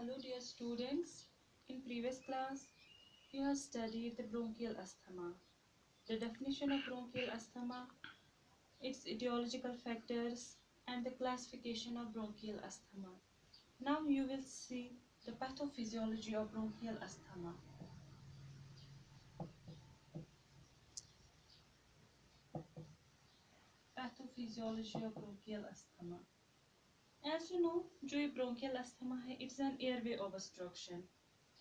Hello dear students, in previous class you have studied the bronchial asthma, the definition of bronchial asthma, its etiological factors and the classification of bronchial asthma. Now you will see the pathophysiology of bronchial asthma. Pathophysiology of bronchial asthma. As you know, जो ये bronchial asthma है, it's an airway obstruction.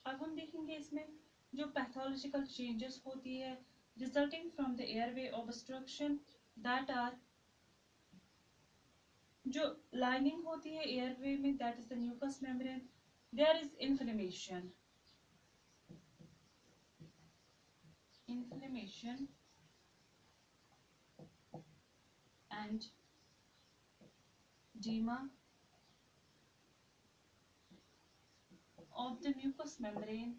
अब हम देखेंगे इसमें जो pathological changes होती है resulting from the airway obstruction that are जो lining होती है airway में that is the mucous membrane, there is inflammation and edema of the mucous membrane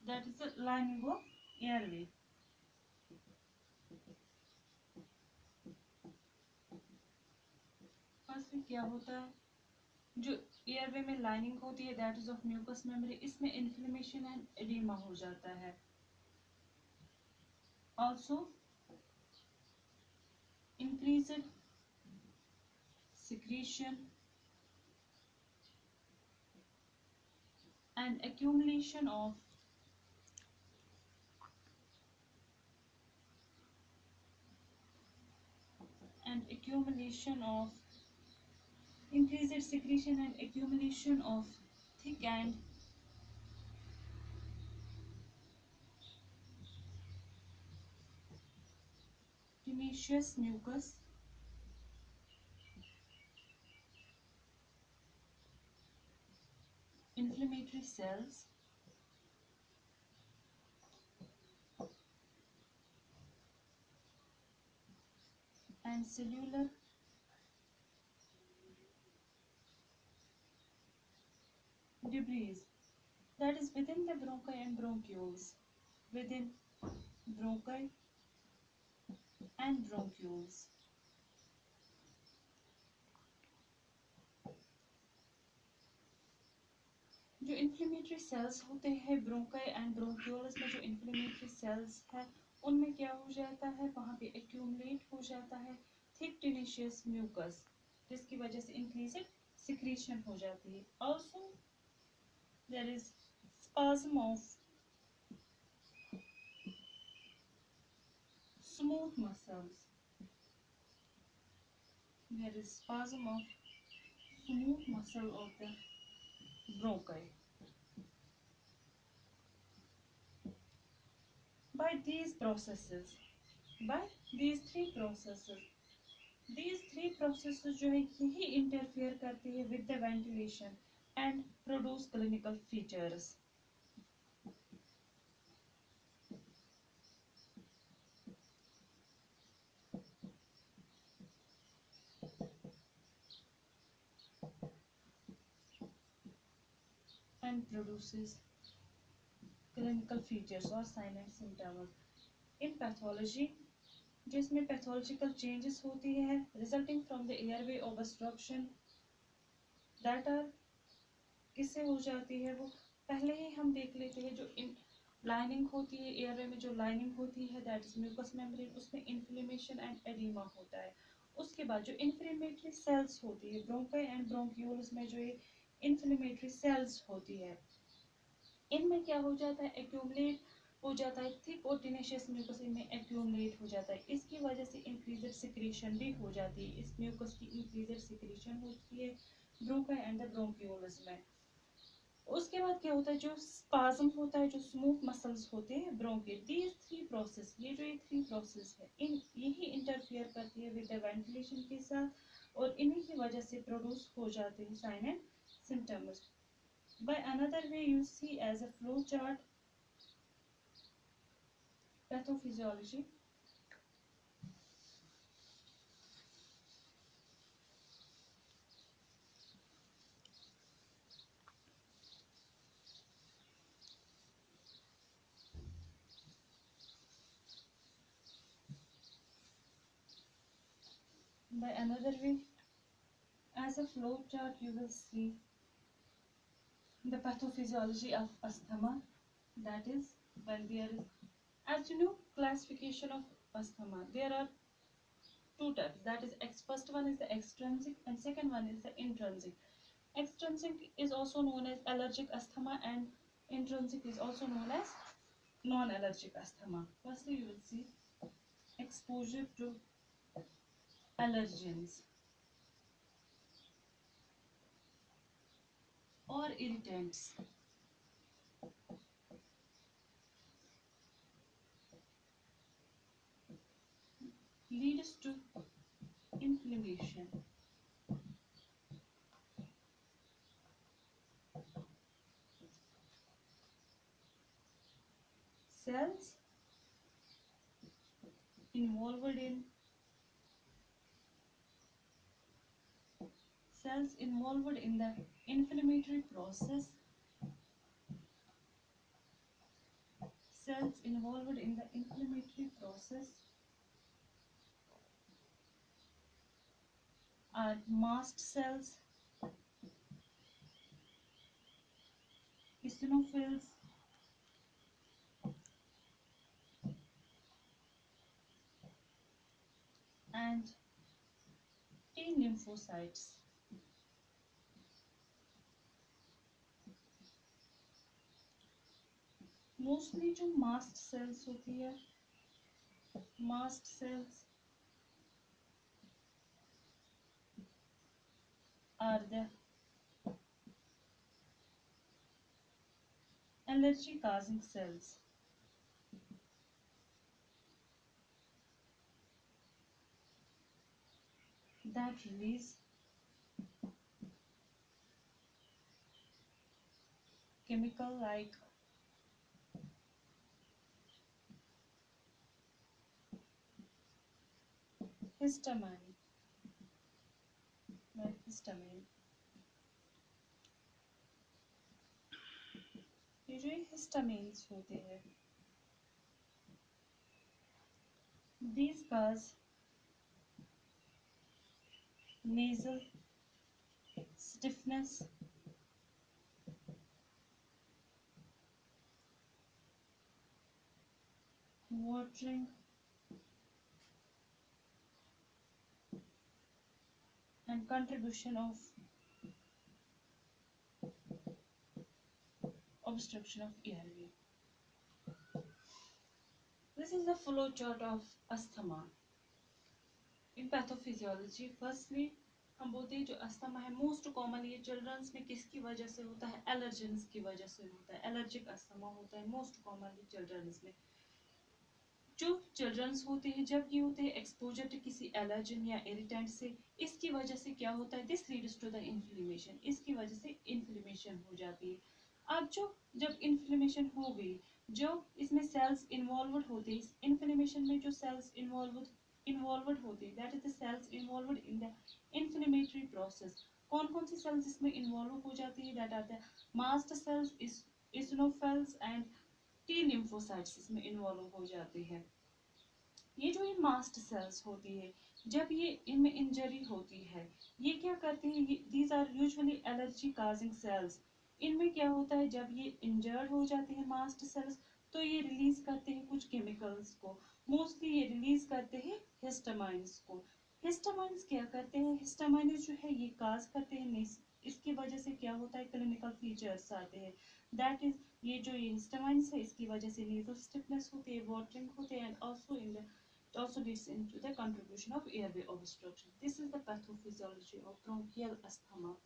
that is the lining of airway. Firstly क्या होता है जो एयरवे में lining होती है that is of mucous membrane, इसमें इन्फ्लेमेशन एंड एडिमा हो जाता है. Also increased secretion and accumulation of increased secretion and accumulation of thick and tenacious mucus inflammatory cells and cellular debris that is within the bronchi and bronchioles, within bronchi and bronchioles. जो inflammatory sales होते हैं bronchi and bronchioles में, जो inflammatory sales है उनमें क्या हो जाता है, वहाँ पे एक्यूमुलेट हो जाता है थिक टेनेशियस म्यूकस, जिसकी वजह से इंक्रीज्ड सिक्रीशन हो जाती है. Also there is spasm of smooth muscles, there is spasm of smooth muscle of the bronchi. By these three processes जो है यही interfere करती है with the ventilation and produce clinical features. And produces clinical features or sign and symptoms. In pathology, जिसमें pathological changes होती है resulting from the airway obstruction that are किससे हो जाती है, वो पहले ही हम देख लेते हैं. जो लाइनिंग होती है एयरवे में, जो लाइनिंग होती है दैट इज म्यूकस मेम्ब्रेन, उसमें इन्फ्लेमेशन एंड एडिमा होता है. उसके बाद जो इन्फ्लेमेटरी सेल्स होती है ब्रोंकाई एंड ब्रोंक्यूल्स में, जो ये इन्फ्लेमेटरी सेल्स होती है इनमें क्या हो जाता है, एक्यूमुलेट हो जाता है थिक और टेनेशियस म्यूकस इनमें एक्यूमुलेट हो जाता है. इसकी वजह से इंक्रीज्ड सिक्रीशन भी हो जाती है, इस म्यूकस की इंक्रीज्ड सिक्रीशन होती है ब्रोंकाई एंड द ब्रोंक्यूल्स में. उसके बाद क्या होता है, जो स्पाज्म होता है, जो स्मूथ मसल्स होते हैं ब्रोंकियल, दीज थ्री प्रोसेस, ये जो ये थ्री प्रोसेस है इन यही इंटरफियर करती है विद द वेंटिलेशन के साथ और इन्हीं की वजह से प्रोड्यूस हो जाते हैं sign and symptoms. By another way you see as a flow chart pathophysiology. by another way. As a flow chart, you will see the pathophysiology of asthma. That is, when there is, as you know, classification of asthma. There are two types. That is, first one is the extrinsic, and second one is the intrinsic. Extrinsic is also known as allergic asthma, and intrinsic is also known as non-allergic asthma. Firstly, you will see exposure to allergens or irritants leads to inflammation. Cells involved in the inflammatory process. Cells involved in the inflammatory process are mast cells, eosinophils, and T lymphocytes. Mostly जो mast cells होती है, mast cells are the allergy causing cells that release chemical like histamine. ये जो histamines होते हैं, these cause nasal stiffness, watering, and contribution of obstruction of airway. This is the flow chart of asthma. In pathophysiology, firstly हम बोलते हैं जो asthma है most common ये चिल्ड्रंस में किसकी वजह से होता है, एलर्जेंस की वजह से होता है. एलर्जिक अस्थमा होता है मोस्ट कॉमनली चिल्ड्रंस में. जो चिल्ड्रंस होते हैं जब ये होते हैं एक्सपोजर टू किसी एलर्जन या इरिटेंट से, इसकी वजह से क्या होता है, this leads to the inflammation. इसकी वजह से इन्फ्लेमेशन हो जाती है. अब जो जब इन्फ्लेमेशन हो गई, जो इसमें सेल्स इन्वॉल्व होते हैं, इन्फ्लेमेशन में जो सेल्स इन्वॉल्व होते हैं, that is the cells involve in the inflammatory process. कौन कौन सी सेल्स इसमें इन्वॉल्व हो जाती है, that are the mast cells, eosinophils and T lymphocytes इसमें इन्वॉल्व हो जाते हैं. ये जो ये मास्ट सेल्स होती है, जब ये इनमें इंजरी होती है, ये क्या करते हैं, these are usually allergy causing cells. इनमें क्या होता है, जब ये इंजर्ड हो जाते हैं मास्ट सेल्स, तो ये रिलीज करते हैं कुछ केमिकल्स को. मोस्टली ये रिलीज करते हैं हिस्टामाइंस को. हिस्टामाइंस क्या करते हैं, हिस्टामाइंस जो है ये काज करते हैं, इसकी वजह से क्या होता है, क्लिनिकल फीचर्स आते हैं. दैट इज, ये जो ये हिस्टामाइंस है इसकी वजह से नेजल स्टिफनेस होती है, वाटरिंग होते हैं, and also in the it also leads into the contribution of airway obstruction. This is the pathophysiology of bronchial asthma.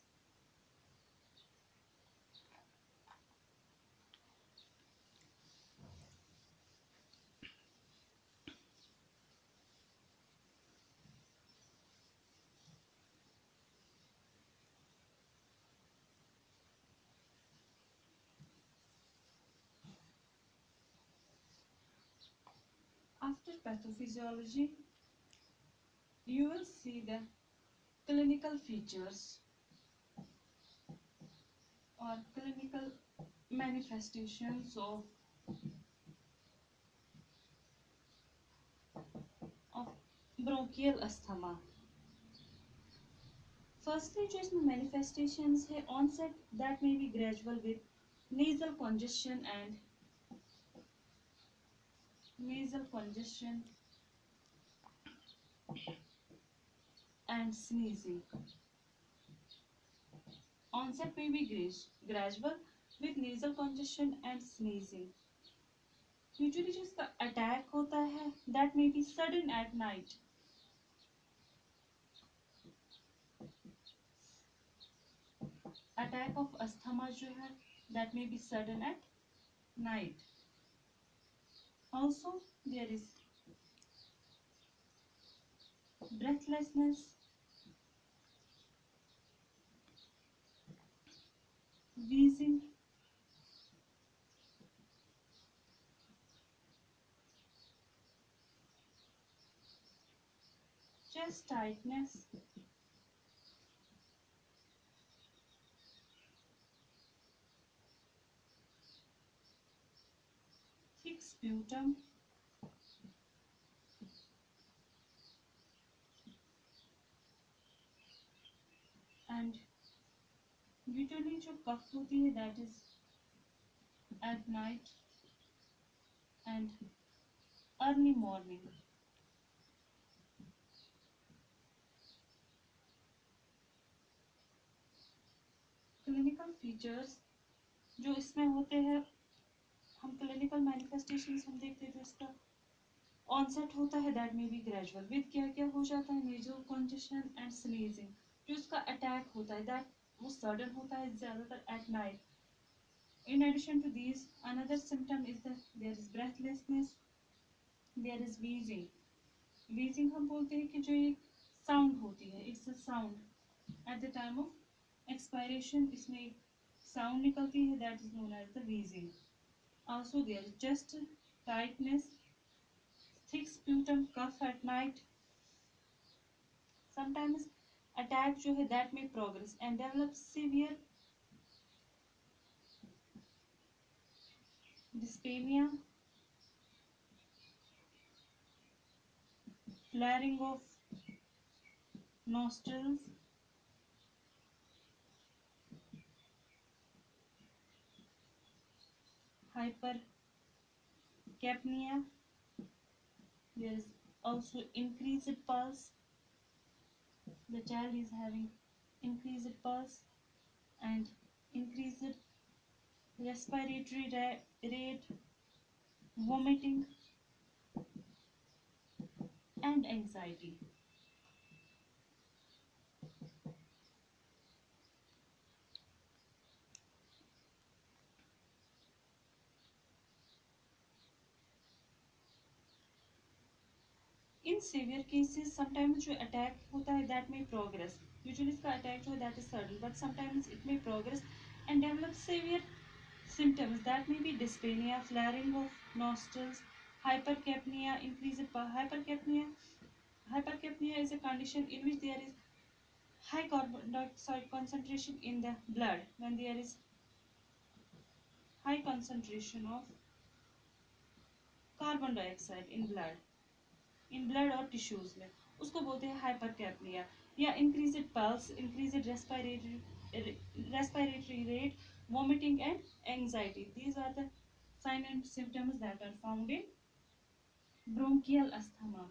After pathophysiology, you will see the clinical features or clinical manifestations of bronchial asthma. Firstly जो इसमें manifestations है onset that may be gradual with nasal congestion and sneezing. Onset may be gradual with nasal congestion and sneezing. Usually जो इसका attack होता है that may be sudden at night. Attack of asthma जो है that may be sudden at night. Also there is breathlessness, wheezing, chest tightness, thick sputum, and usually जो कफ होती है that is at night and early morning. Clinical features जो इसमें होते हैं, हम क्लिनिकल मैनिफेस्टेशंस हम देखते हैं जो इसका ऑनसेट होता है that may be gradual with क्या क्या हो जाता है नेजल कंजेशन एंड स्नीजिंग. जो इसका अटैक होता है दैट वो सडन होता है ज़्यादातर at night. In addition to these, another symptom is that there is breathlessness, there is wheezing. Wheezing हम बोलते हैं कि जो एक साउंड होती है, it's a sound at the time of expiration इसमें एक साउंड निकलती है that is known as the wheezing. Also there is chest tightness, thick sputum, cough at night. Sometimes attack जो है that may progress and develop severe dyspnea, flaring of nostrils, hypercapnia. There is also increased pulse. The child is having increased pulse and increased respiratory rate, vomiting, and anxiety. In severe cases, sometimes जो attack होता है that may progress. Usually इसका attack जो है that is sudden, but sometimes it may progress and develop severe symptoms that may be dyspnea, flaring of nostrils, hypercapnia, increased hypercapnia. Hypercapnia is a condition in which there is high carbon dioxide concentration in the blood. When there is high concentration of carbon dioxide in blood और tissues में, उसको बोलते हैं हाइपरकैप्निया. या increased pulse, increased respiratory rate, vomiting and anxiety. These are the signs and symptoms that are found in bronchial asthma.